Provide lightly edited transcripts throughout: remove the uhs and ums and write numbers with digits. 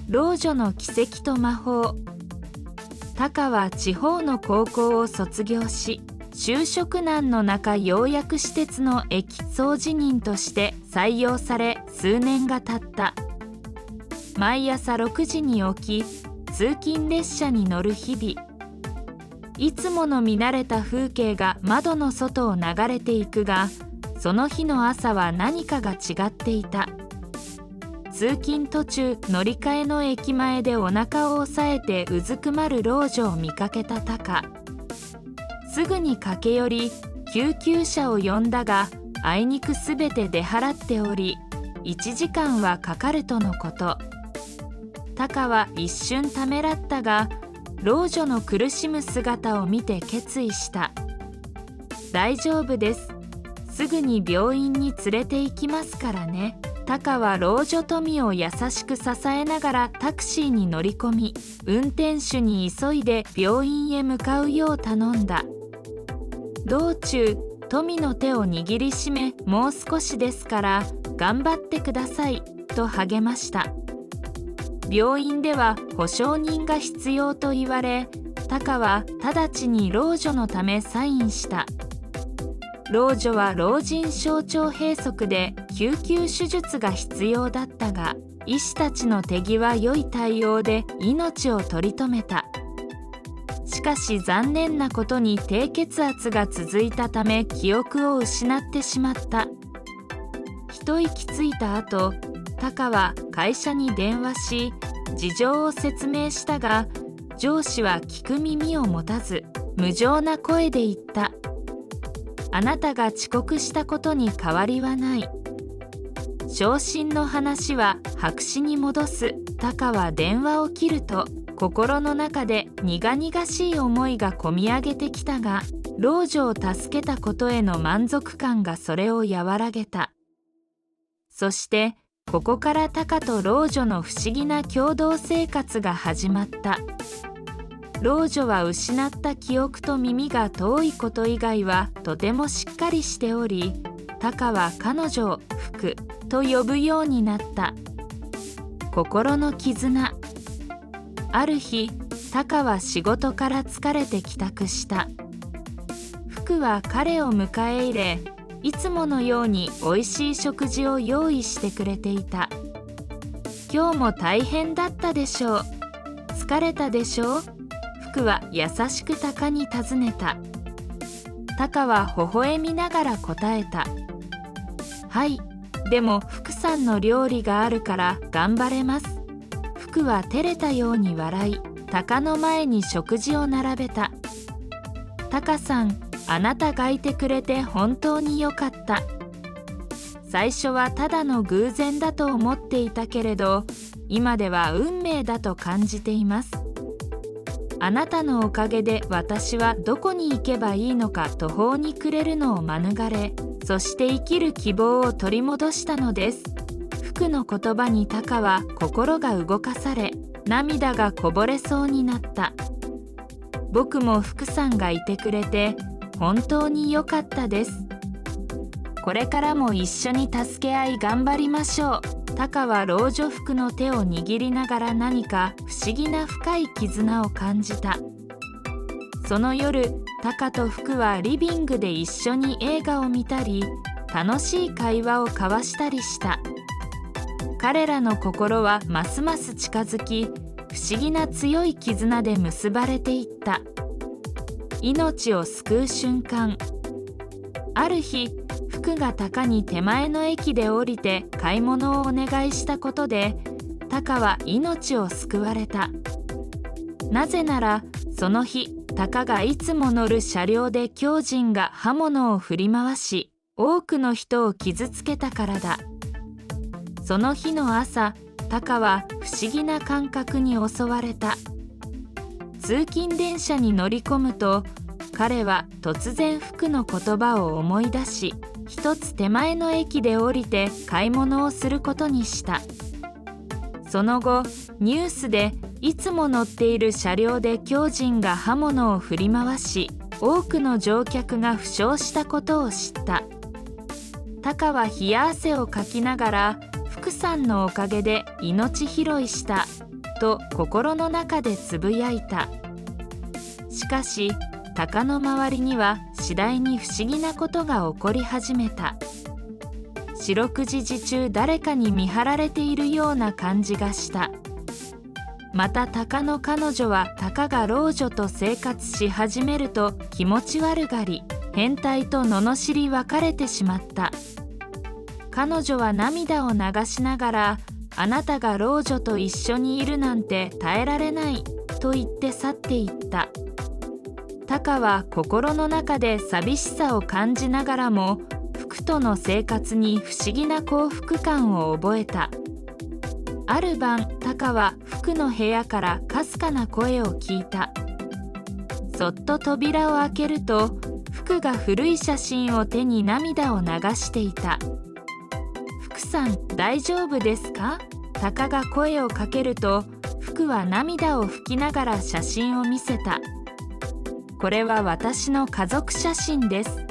老女の奇跡と魔法。タカは地方の高校を卒業し、就職難の中ようやく私鉄の駅掃除人として採用され数年が経った。毎朝6時に起き、通勤列車に乗る日々。いつもの見慣れた風景が窓の外を流れていくが、その日の朝は何かが違っていた。通勤途中、乗り換えの駅前でお腹を押さえてうずくまる老女を見かけたタカ。すぐに駆け寄り、救急車を呼んだが、あいにくすべて出払っており、1時間はかかるとのこと。タカは一瞬ためらったが、老女の苦しむ姿を見て決意した。大丈夫です。すぐに病院に連れて行きますからね。タカは老女富を優しく支えながらタクシーに乗り込み、運転手に急いで病院へ向かうよう頼んだ。道中、富の手を握りしめ、もう少しですから頑張ってくださいと励ました。病院では保証人が必要と言われ、タカは直ちに老女のためサインした。老女は老人小腸閉塞で救急手術が必要だったが、医師たちの手際良い対応で命を取り留めた。しかし残念なことに低血圧が続いたため記憶を失ってしまった。一息ついた後、タカは会社に電話し、事情を説明したが、上司は聞く耳を持たず、無情な声で言った。あなたが遅刻したことに変わりはない。昇進の話は白紙に戻す。タカは電話を切ると、心の中で苦々しい思いがこみ上げてきたが、老女を助けたことへの満足感がそれを和らげた。そして、ここからタカと老女の不思議な共同生活が始まった。老女は失った記憶と耳が遠いこと以外はとてもしっかりしており、タカは彼女を福と呼ぶようになった。心の絆。ある日、タカは仕事から疲れて帰宅した。福は彼を迎え入れ、いつものようにおいしい食事を用意してくれていた。今日も大変だったでしょう。疲れたでしょう。福は優しくタカに尋ねた。タカは微笑みながら答えた。はい、でも福さんの料理があるから頑張れます。福は照れたように笑い、タカの前に食事を並べた。タカさん、あなたがいてくれて本当によかった。最初はただの偶然だと思っていたけれど、今では運命だと感じています。あなたのおかげで私はどこに行けばいいのか途方に暮れるのを免れ、そして生きる希望を取り戻したのです。福の言葉にタカは心が動かされ、涙がこぼれそうになった。僕も福さんがいてくれて本当に良かったです。これからも一緒に助け合い頑張りましょう。タカは老女福の手を握りながら何か不思議な深い絆を感じた。その夜、タカと福はリビングで一緒に映画を見たり、楽しい会話を交わしたりした。彼らの心はますます近づき、不思議な強い絆で結ばれていった。命を救う瞬間。ある日、福がタカに手前の駅で降りて買い物をお願いしたことで、タカは命を救われた。なぜなら、その日、タカがいつも乗る車両で狂人が刃物を振り回し、多くの人を傷つけたからだ。その日の朝、タカは不思議な感覚に襲われた。通勤電車に乗り込むと、彼は突然福の言葉を思い出し、一つ手前の駅で降りて買い物をすることにした。その後、ニュースでいつも乗っている車両で狂人が刃物を振り回し、多くの乗客が負傷したことを知った。タカは冷や汗をかきながら、福さんのおかげで命拾いしたと心の中でつぶやいた。しかし鷹の周りには次第に不思議なことが起こり始めた。四六時中誰かに見張られているような感じがした。また鷹の彼女は鷹が老女と生活し始めると気持ち悪がり、変態と罵り別れてしまった。彼女は涙を流しながら、あなたが老女と一緒にいるなんて耐えられないと言って去っていった。鷹は心の中で寂しさを感じながらも、福との生活に不思議な幸福感を覚えた。ある晩、鷹は福の部屋からかすかな声を聞いた。そっと扉を開けると、福が古い写真を手に涙を流していた。福さん、大丈夫ですか？鷹が声をかけると、福は涙を拭きながら写真を見せた。これは私の家族写真です。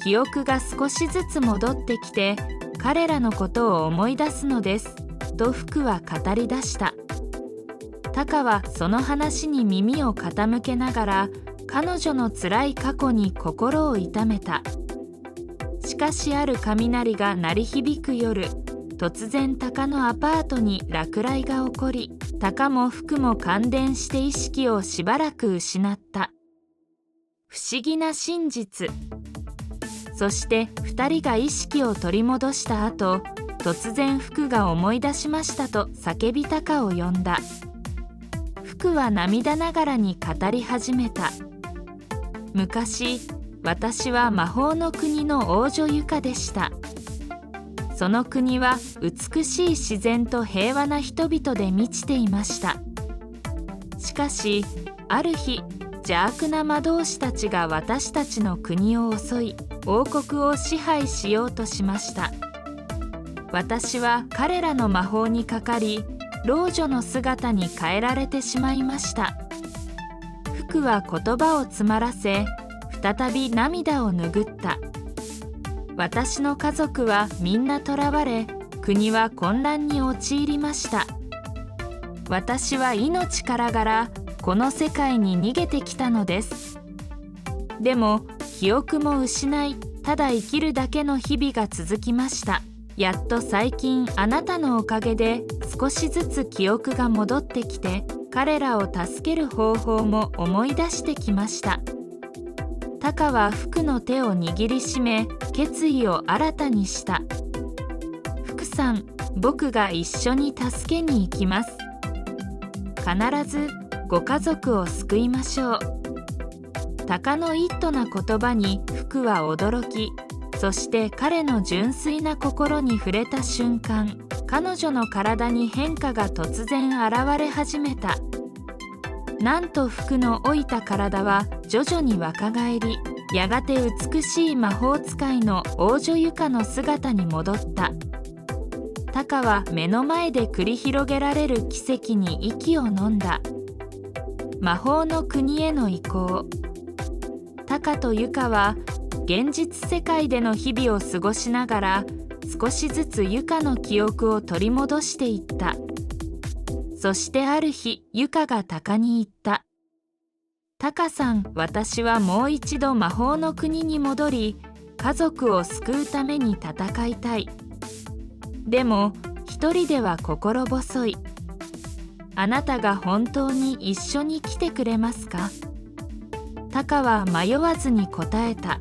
記憶が少しずつ戻ってきて、彼らのことを思い出すのです。と福は語り出した。鷹はその話に耳を傾けながら、彼女の辛い過去に心を痛めた。しかしある雷が鳴り響く夜、突然鷹のアパートに落雷が起こり、鷹も福も感電して意識をしばらく失った。不思議な真実。そして2人が意識を取り戻した後、突然福が思い出しましたと叫び鷹を呼んだ。福は涙ながらに語り始めた。昔、私は魔法の国の王女ユカでした。その国は美しい自然と平和な人々で満ちていました。しかし、ある日、邪悪な魔導士たちが私たちの国を襲い、王国を支配しようとしました。私は彼らの魔法にかかり、老女の姿に変えられてしまいました。福は言葉を詰まらせ、再び涙を拭った。私の家族はみんな囚われ、国は混乱に陥りました。私は命からがらこの世界に逃げてきたのです。でも記憶も失い、ただ生きるだけの日々が続きました。やっと最近あなたのおかげで少しずつ記憶が戻ってきて、彼らを助ける方法も思い出してきました。鷹は福の手を握りしめ、決意を新たにした。福さん、僕が一緒に助けに行きます。必ずご家族を救いましょう。鷹のイットな言葉に福は驚き、そして彼の純粋な心に触れた瞬間、彼女の体に変化が突然現れ始めた。なんと福の老いた体は徐々に若返り、やがて美しい魔法使いの王女ユカの姿に戻った。鷹は目の前で繰り広げられる奇跡に息を飲んだ。魔法の国への移行。鷹とユカは現実世界での日々を過ごしながら、少しずつユカの記憶を取り戻していった。そしてある日、ユカが鷹に言った。鷹さん、私はもう一度魔法の国に戻り、家族を救うために戦いたい。でも、一人では心細い。あなたが本当に一緒に来てくれますか？鷹は迷わずに答えた。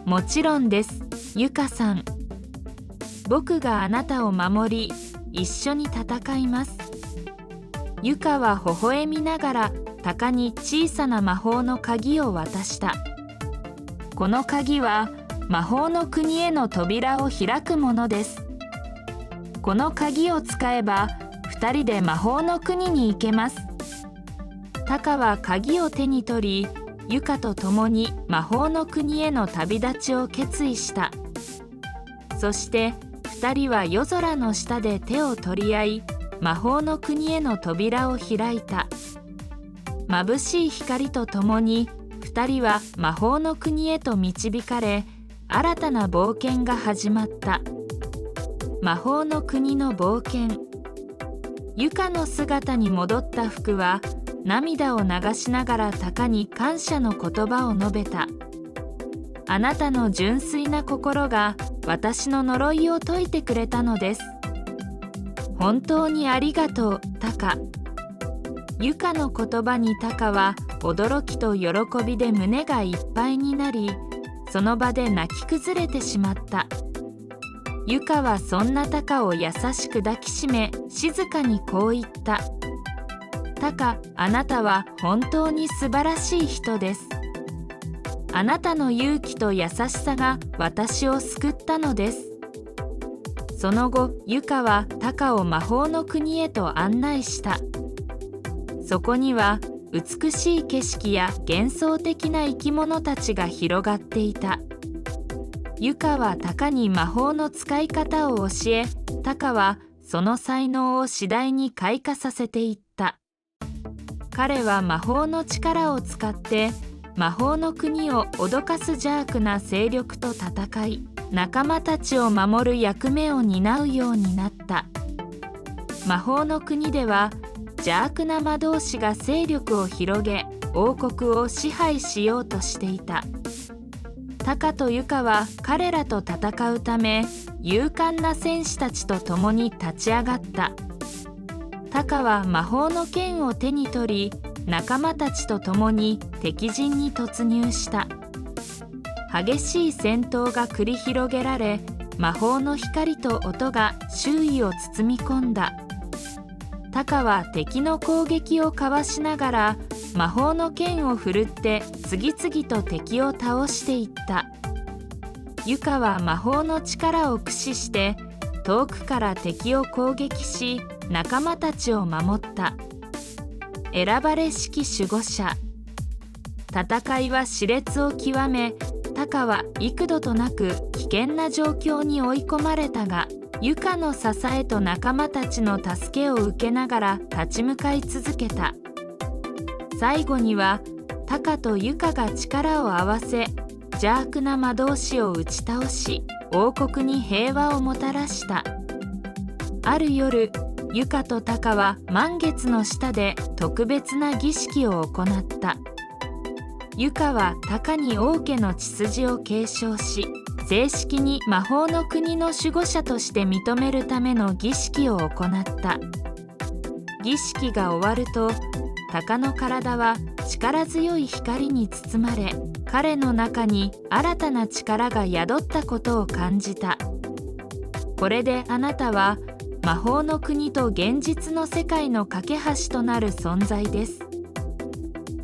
もちろんです、ユカさん。僕があなたを守り、一緒に戦います。ユカは微笑みながら鷹に小さな魔法の鍵を渡した。この鍵は魔法の国への扉を開くものです。この鍵を使えば2人で魔法の国に行けます。鷹は鍵を手に取り、ユカと共に魔法の国への旅立ちを決意した。そして2人は夜空の下で手を取り合い、魔法の国への扉を開いた。眩しい光とともに2人は魔法の国へと導かれ、新たな冒険が始まった。魔法の国の冒険。ユカの姿に戻った福は涙を流しながらタカに感謝の言葉を述べた。あなたの純粋な心が私の呪いを解いてくれたのです。本当にありがとう、タカ。ユカの言葉にタカは驚きと喜びで胸がいっぱいになり、その場で泣き崩れてしまった。ユカはそんなタカを優しく抱きしめ、静かにこう言った。タカ、あなたは本当に素晴らしい人です。あなたの勇気と優しさが私を救ったのです。その後、ユカはタカを魔法の国へと案内した。そこには美しい景色や幻想的な生き物たちが広がっていた。ユカはタカに魔法の使い方を教え、タカはその才能を次第に開花させていった。彼は魔法の力を使って魔法の国を脅かす邪悪な勢力と戦い、仲間たちを守る役目を担うようになった。魔法の国では邪悪な魔導士が勢力を広げ、王国を支配しようとしていた。タカとユカは彼らと戦うため、勇敢な戦士たちと共に立ち上がった。タカは魔法の剣を手に取り、仲間たちと共に敵陣に突入した。激しい戦闘が繰り広げられ、魔法の光と音が周囲を包み込んだ。タカは敵の攻撃をかわしながら魔法の剣を振るって次々と敵を倒していった。ユカは魔法の力を駆使して遠くから敵を攻撃し、仲間たちを守った。選ばれしき守護者。戦いは熾烈を極め、タカは幾度となく危険な状況に追い込まれたが、ユカの支えと仲間たちの助けを受けながら立ち向かい続けた。最後にはタカとユカが力を合わせ、邪悪な魔導士を打ち倒し、王国に平和をもたらした。ある夜、ユカとタカは満月の下で特別な儀式を行った。ユカはタカに王家の血筋を継承し、正式に魔法の国の守護者として認めるための儀式を行った。儀式が終わると、タカの体は力強い光に包まれ、彼の中に新たな力が宿ったことを感じた。これであなたは魔法の国と現実の世界の架け橋となる存在です。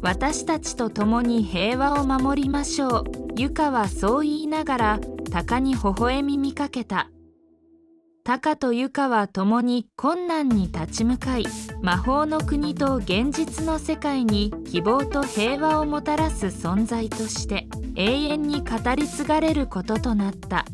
私たちと共に平和を守りましょう。ユカはそう言いながらタカに微笑み見かけた。タカとユカは共に困難に立ち向かい、魔法の国と現実の世界に希望と平和をもたらす存在として永遠に語り継がれることとなった。